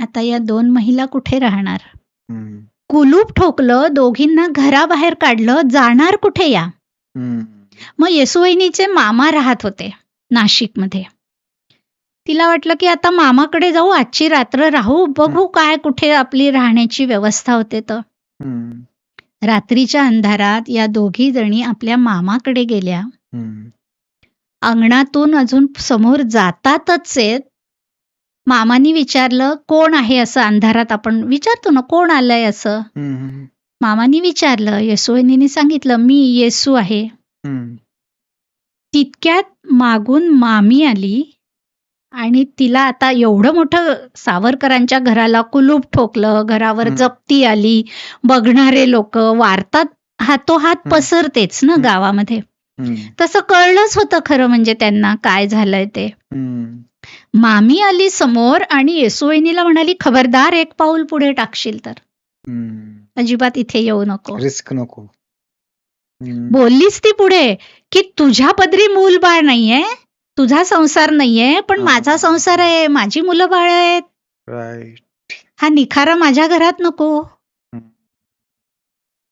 आता या 2 महिला कुठे राहणार? हं. कुलूप ठोकलं, दोघींना घराबाहेर काढलं, जाणार कुठे या? हं. मग येसूवहिनीचे मामा राहत होते नाशिकमध्ये. तिला वाटलं, की आता मामाकडे जाऊ, आजची रात्र राहू, बघू काय कुठे आपली राहण्याची व्यवस्था होते तर. हं. रात्रीच्या अंधारात या दोघी जणी आपल्या मामाकडे गेल्या. हं. अंगणातून अजून समोर जातातच आहेत. मामानी विचारलं, "कोण आहे?" असं अंधारात आपण विचारतो ना, "कोण आलंय?" असं. हं, हं. मामानी विचारलं. येसूवहिनीने सांगितलं, "मी येसू आहे." हं. तितक्यात मागून मामी आली आणि तिला आता एवढं मोठं सावरकरांच्या घराला कुलूप ठोकलं, घरावर हं. जप्ती आली, बघणारे लोकं, वार्ता हातोहात पसरतेच ना गावामध्ये. हं. तसं कळलंच होतं खरं म्हणजे त्यांना काय झालंय ते. हं. मामी आली समोर आणि येसूवहिनीला म्हणाली, "खबरदार एक पाऊल पुढे टाकशील तर. हं. अजिबात इथे येऊ नको." रिस्क नको. हं. बोललीच ती पुढे, की "तुझ्या पदरी मूल-बाळ नाहीये, तुझा संसार नाहीये, पण माझा संसार आहे, माझी मुलं-बाळं आहेत. राइट. हा निखारा माझ्या घरात नको." हं.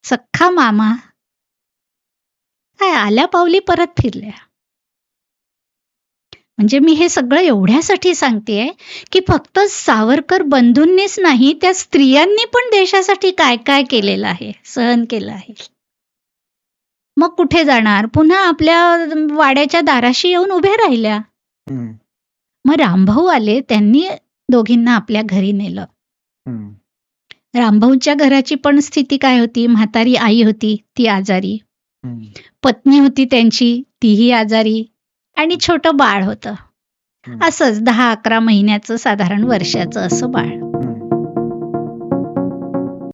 सख्खा मामा काय आल्या पावली परत फिरल्या. म्हणजे मी हे सगळं एवढ्यासाठी सांगतेय, की फक्त सावरकर बंधूंनीच नाही, त्या स्त्रियांनी पण देशासाठी काय-काय केलेलं आहे, सहन केलं आहे. मग कुठे जाणार? पुन्हा आपल्या वाड्याच्या दाराशी येऊन उभ्या राहिल्या. हं. मग रामभाऊ आले, त्यांनी दोघींना आपल्या घरी नेलं. हं. रामभाऊच्या घराची पण स्थिती काय होती? म्हातारी आई होती, ती आजारी. हं. पत्नी होती त्यांची, तीही आजारी आणि छोटं बाळ होतं. हं. असंच 10-11 महिन्याचं, साधारण वर्षाचं असं बाळ.